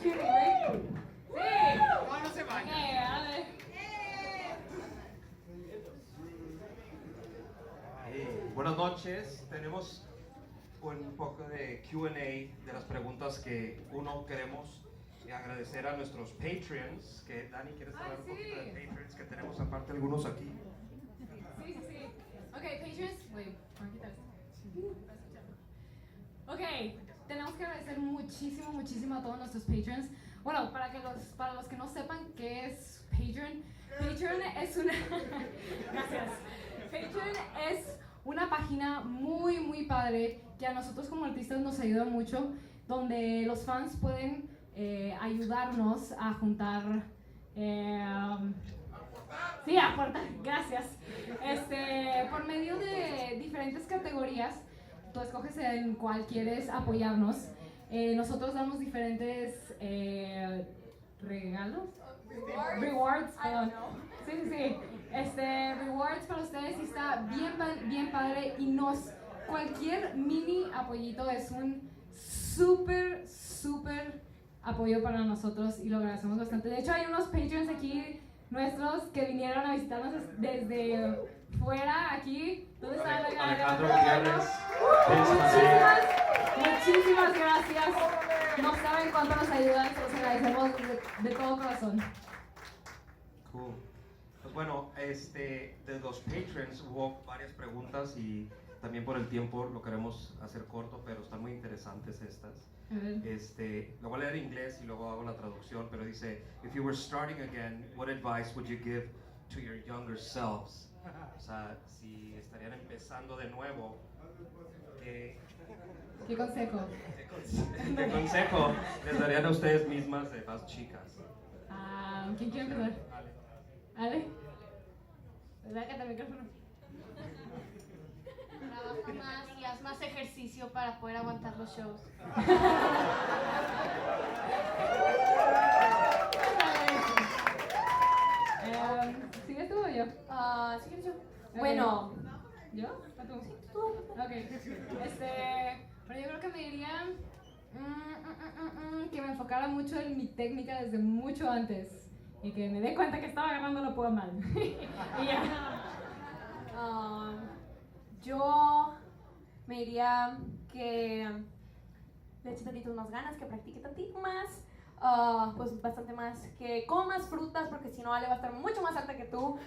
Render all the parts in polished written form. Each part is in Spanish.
shooting, right? Sí. No, no se baña. Okay, dale. Buenas noches. Tenemos un poco de Q&A de las preguntas que queremos agradecer a nuestros Patreons. Que Dani, ¿quieres hablar un poquito de Patreons? Que tenemos aparte algunos aquí. Sí. Okay, Patreons. Wait, ¿cómo quitar esto? Ok, tenemos que agradecer muchísimo a todos nuestros Patreons. Bueno, para los que no sepan qué es Patreon, Patreon es una... Gracias. Patreon es una página muy padre que a nosotros como artistas nos ayuda mucho, donde los fans pueden ayudarnos a juntar... Sí, aportar, gracias. Por medio de diferentes categorías, tú escoges en cuál quieres apoyarnos. Nosotros damos diferentes regalos. Rewards, perdón. Sí. Rewards para ustedes y está bien padre y cualquier mini apoyito es un súper apoyo para nosotros y lo agradecemos bastante. De hecho, hay unos Patreons aquí nuestros que vinieron a visitarnos desde fuera aquí. ¿Dónde está Alejandro Gutiérrez. Muchísimas gracias. No saben cuánto nos ayudan, se los agradecemos de todo corazón. Cool. Pues bueno, de los Patreons hubo varias preguntas y también por el tiempo lo queremos hacer corto, pero están muy interesantes estas. Lo voy a leer en inglés y luego hago la traducción, pero dice, if you were starting again, what advice would you give to your younger selves? O sea, si estarían empezando de nuevo, ¿Qué consejo? ¿Qué consejo les darían a ustedes mismas de más chicas? ¿Quién quiere empezar? Ale. Sácate el micrófono. Trabaja más y haz más ejercicio para poder aguantar los shows. ¿Sigues tú o yo? ¿Sigues yo? Okay. Bueno. ¿Yo? ¿O tú? Sí, tú. Ok. Pero yo creo que me diría que me enfocara mucho en mi técnica desde mucho antes y que me dé cuenta que estaba agarrando la púa mal. Y ya. Yo me diría que le eche tantito más ganas, que practique tantito más, pues bastante más, que comas frutas porque si no Ale va a estar mucho más alta que tú.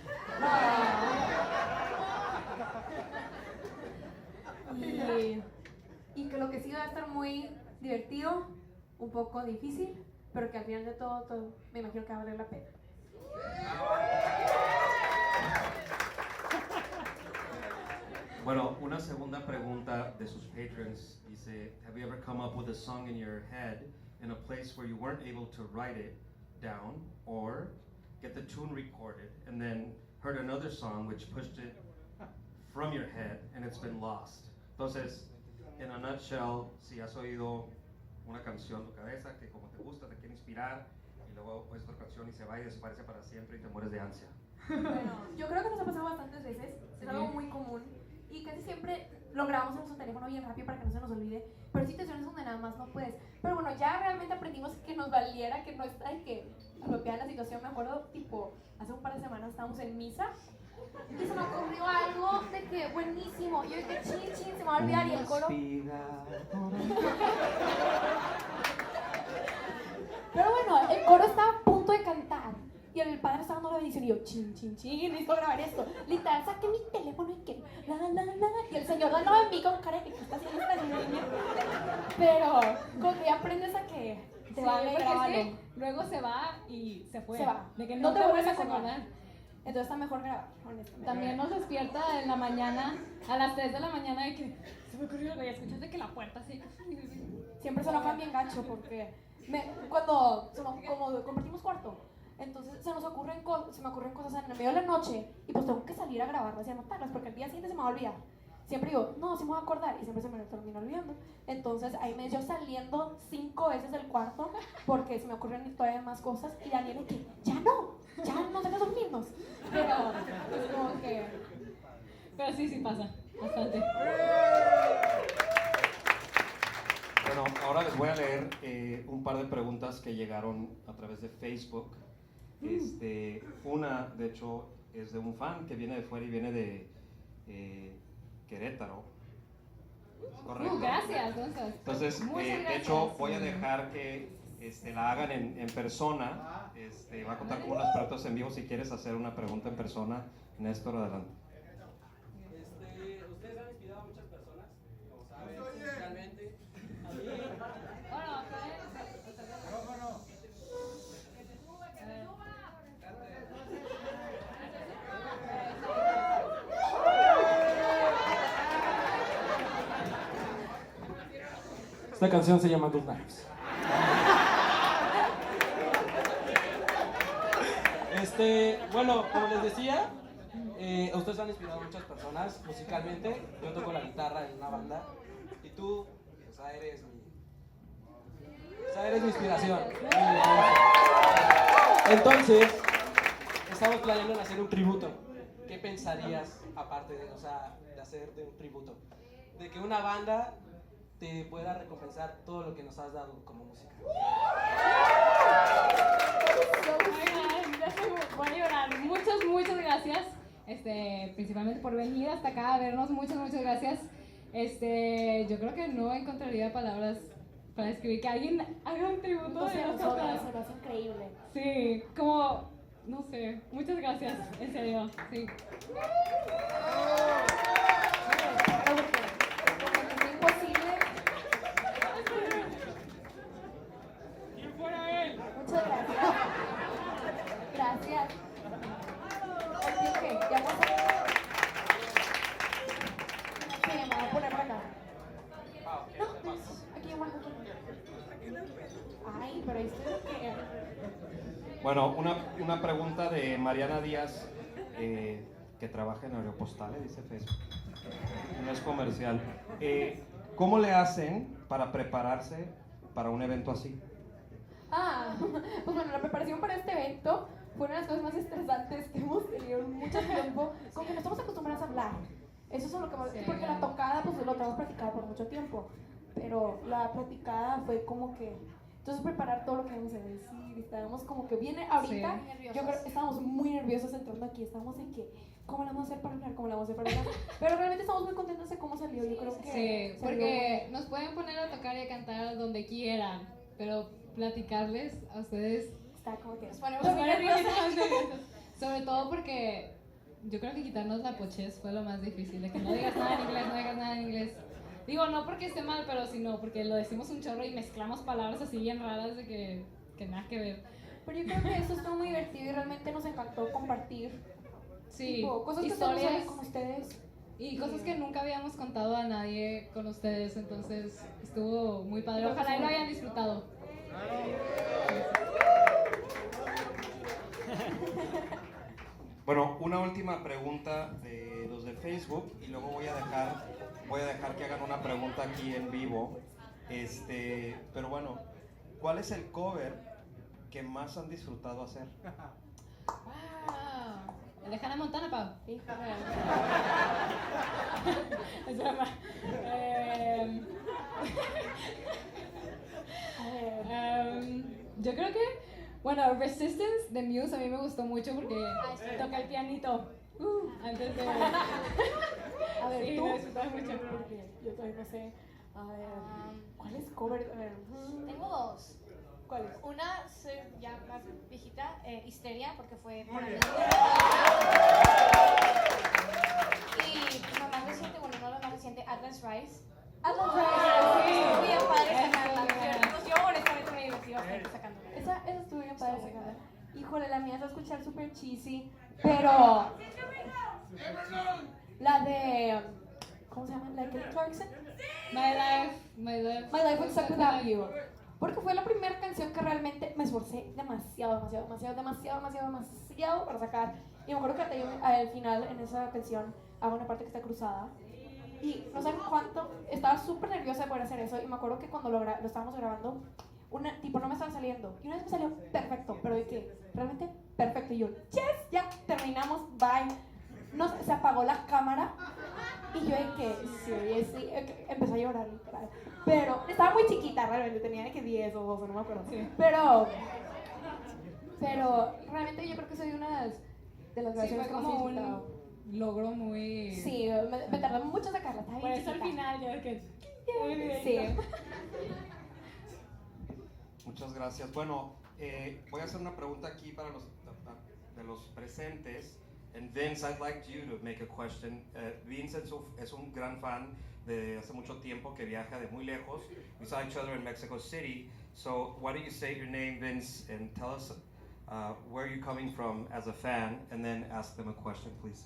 Y que lo que sí va a estar muy divertido, un poco difícil, pero que al final de todo me imagino que va a valer la pena. Bueno, una segunda pregunta de sus patrons dice, have you ever come up with a song in your head in a place where you weren't able to write it down or get the tune recorded and then heard another song which pushed it from your head and it's been lost? Entonces, in a nutshell, si has oído una canción en tu cabeza que como te gusta, te quiere inspirar y luego oyes otra canción y se va y desaparece para siempre y te mueres de ansia. Bueno, yo creo que nos ha pasado bastantes veces, es algo muy común y casi siempre lo grabamos en nuestro teléfono bien rápido para que no se nos olvide, pero hay situaciones donde nada más no puedes. Pero bueno, ya realmente aprendimos que nos valiera, que no está de que apropiar la situación. Me acuerdo, tipo, hace un par de semanas estábamos en misa y se me ocurrió algo de que buenísimo, y yo dije chin, se me va a olvidar y el coro... Pero bueno, el coro estaba a punto de cantar y el padre estaba dando la bendición y yo chin, necesito grabar esto. Literal, saqué mi teléfono y que y el señor dándome en mí con cara de que ¿qué está haciendo esta niña? Pero con que aprendes a que te va a grabarlo. Sí, luego se va y se fue. Se va. De que No te vuelves a acordar. Entonces está mejor grabar, honestamente. También nos despierta en la mañana, a las 3 de la mañana, de que se me ocurrió algo y escuchas de que la puerta así. Siempre se enojan bien gacho porque cuando como compartimos cuarto, entonces se me ocurren cosas en el medio de la noche y pues tengo que salir a grabarlas y anotarlas porque el día siguiente se me va a olvidar. Siempre digo, no, sí me voy a acordar y siempre se me termina olvidando. Entonces ahí me yo saliendo 5 veces del cuarto porque se me ocurren todavía más cosas y Daniel de que ya no dejes dormirnos. Pero es como que... Pero sí pasa, bastante. Bueno, ahora les voy a leer un par de preguntas que llegaron a través de Facebook. Una, de hecho, es de un fan que viene de fuera y viene de Querétaro. Correcto. Gracias, Gonzalo. Entonces, Muchas de gracias. hecho, voy a dejar que la hagan en persona. Va a contar con unas preguntas en vivo. Si quieres hacer una pregunta en persona, Néstor, adelante. Ustedes han inspirado a muchas personas, como saben, musicalmente. A mí, esta canción se llama Good Nights. Bueno, como les decía, ustedes han inspirado a muchas personas musicalmente. Yo toco la guitarra en una banda y tú, eres mi inspiración. Entonces, estamos planeando en hacer un tributo. ¿Qué pensarías, aparte de hacerte un tributo? De que una banda te pueda recompensar todo lo que nos has dado como música. Voy a llorar. Muchas gracias. Principalmente por venir hasta acá a vernos. Muchas gracias. Yo creo que no encontraría palabras para describir que alguien haga un tributo de nosotros. Es increíble. Sí, como, no sé, muchas gracias, en serio, sí. Es imposible. ¿Quién fuera él? Muchas gracias. Gracias. Ok, ya vamos a... Sí, me voy a poner para acá. No, aquí abajo. Ay, pero esto es que... Bueno, una pregunta de Mariana Díaz, que trabaja en Aeropostale, dice Facebook. No es comercial. ¿Cómo le hacen para prepararse para un evento así? Pues bueno, la preparación para este evento fue una de las cosas más estresantes que hemos tenido en mucho tiempo, con que no estamos acostumbrados a hablar. Eso es lo que más... Sí. Porque la tocada, pues lo tenemos practicado por mucho tiempo, pero la platicada fue como que... Entonces preparar todo lo que íbamos a decir, estábamos como que viene ahorita, Sí. yo creo que estábamos muy nerviosos entrando aquí, estábamos en que, ¿cómo la vamos a hacer para hablar? ¿Cómo la vamos a hacer para hablar? Pero realmente estamos muy contentos de cómo salió, yo creo que... Sí, porque nos pueden poner a tocar y a cantar donde quieran, pero platicarles a ustedes Está como que... nos ponemos muy nerviosos. Sobre todo porque yo creo que quitarnos la pochez fue lo más difícil, de que no digas nada en inglés, no digas nada en inglés. Digo, no porque esté mal, pero sino porque lo decimos un chorro y mezclamos palabras así bien raras de que nada que ver. Pero yo creo que eso estuvo muy divertido y realmente nos encantó compartir Sí, tipo, cosas que historias hacemos con ustedes. y cosas que nunca habíamos contado a nadie con ustedes, entonces estuvo muy padre. Ojalá y lo hayan disfrutado. Bueno, una última pregunta de los de Facebook y luego voy a dejar que hagan una pregunta aquí en vivo. Pero bueno, ¿cuál es el cover que más han disfrutado hacer? Wow. ¿El de Hannah Montana, Pau? Híjole. Es broma. Yo creo que, bueno, Resistance de Muse a mí me gustó mucho porque toca el pianito antes de... A ver, Sí, tú. lo disfrutaba mucho. Porque yo todavía no sé. A ver, ¿cuál es cover? A ver, Tengo dos. ¿cuál es? Una ya más viejita, Histeria, porque fue para mí. Y lo más reciente, bueno, no lo más reciente, Atlas Rise. Atlas Sí. Estuvo bien padre Esa sacarla. es buena. Pues yo honestamente me divertí bastante sacándola. Esa estuvo bien padre sacarla. Híjole, la mía es a escuchar súper cheesy, pero... La de... ¿Cómo se llama? ¿La de Kelly Clarkson? My Life My Life Would Suck Without You. Porque fue la primera canción que realmente me esforcé demasiado para sacar. Y me acuerdo que al final, en esa canción, hago una parte que está cruzada. Y no sé cuánto, estaba súper nerviosa de poder hacer eso. Y me acuerdo que cuando lo estábamos grabando, tipo no me estaba saliendo. Y una vez me salió perfecto, pero de que realmente perfecto. Y yo, yes, ya terminamos, bye. Se apagó la cámara. Y yo de que, seriously, empecé a llorar literal. Pero estaba muy chiquita realmente, tenía de que 10 o 12, no me acuerdo. Sí. Pero realmente yo creo que soy una de las Sí, grabaciones fue que más he como disfrutado. un logro muy... Sí, me tardé mucho en sacarla, estaba Por bien eso al chiquita. final ya es que... Sí. Muchas gracias. Bueno, voy a hacer una pregunta aquí para los de los presentes. And Vince, I'd like you to make a question. Vince es un gran fan de hace mucho tiempo que viaja de muy lejos. We saw each other in Mexico City. So why don't you say your name, Vince, and tell us where you're coming from as a fan, and then ask them a question, please.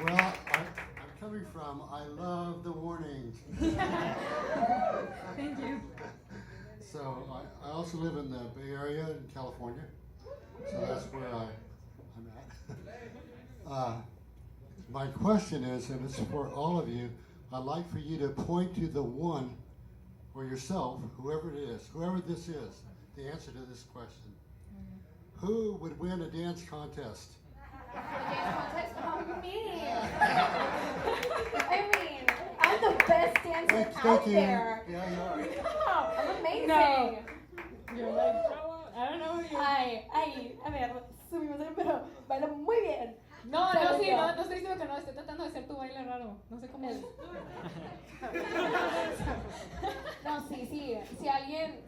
Well, I'm coming from, I love the warnings. Thank you. So I also live in the Bay Area in California. So that's where I'm at. My question is, and it's for all of you, I'd like for you to point to the one or yourself, whoever it is, whoever this is, the answer to this question. Who would win a dance contest? Me. I mean, I'm the best dancer out there. Yeah, you are. No, I'm amazing. No. You're like, I don't know you. A ver, subimos el pero baila muy bien. No, Según no, sí, yo. no estoy diciendo que no, estoy tratando de hacer tu baile raro. No sé cómo es. No, sí. Si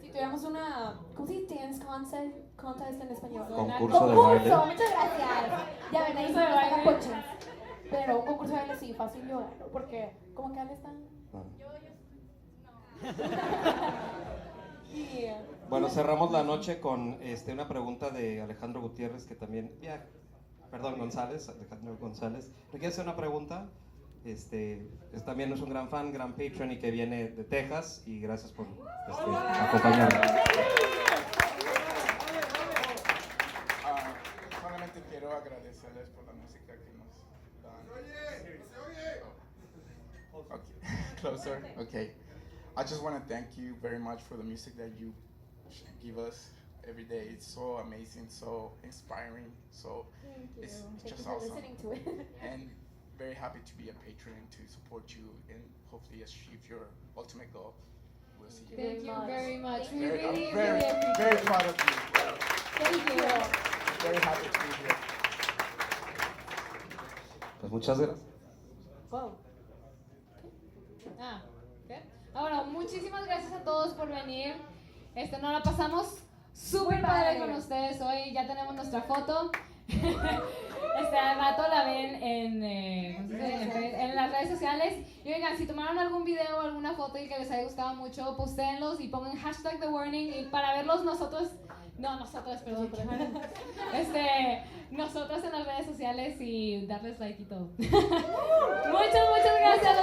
tuviéramos una, ¿cómo se dice? Dance contest en español. Concurso de baile. Muchas gracias. Ya ven, ahí Concurso de se me baile. sacan coches. Pero un concurso de baile sí, fácil yo gano, porque como que Ale está... Y, Bueno, cerramos la noche con una pregunta de Alejandro Gutiérrez, que también, Alejandro González. ¿Le quiere hacer una pregunta? También es un gran fan, gran patron y que viene de Texas, y gracias por acompañarnos. Solamente quiero agradecerles por la música que nos dan. Okay. Closer. Okay. I just want to thank you very much for the music that you give us every day. It's so amazing, so inspiring. So it's Thank just you for awesome. listening to it. And very happy to be a patron and to support you and hopefully achieve your ultimate goal. We'll see you. Thank you very much. We Very, really, I'm very, really appreciate very it. proud of you. Thank you. Very happy to be here. Pues muchas gracias. Wow. ¿Qué? Bueno, muchísimas gracias a todos por venir. Nos la pasamos súper padre con ustedes hoy. Ya tenemos nuestra foto. Al rato la ven en las redes sociales. Y oigan, si tomaron algún video o alguna foto y que les haya gustado mucho, postéenlos y pongan hashtag The Warning y para verlos nosotros en las redes sociales y darles like y todo. Muchas gracias.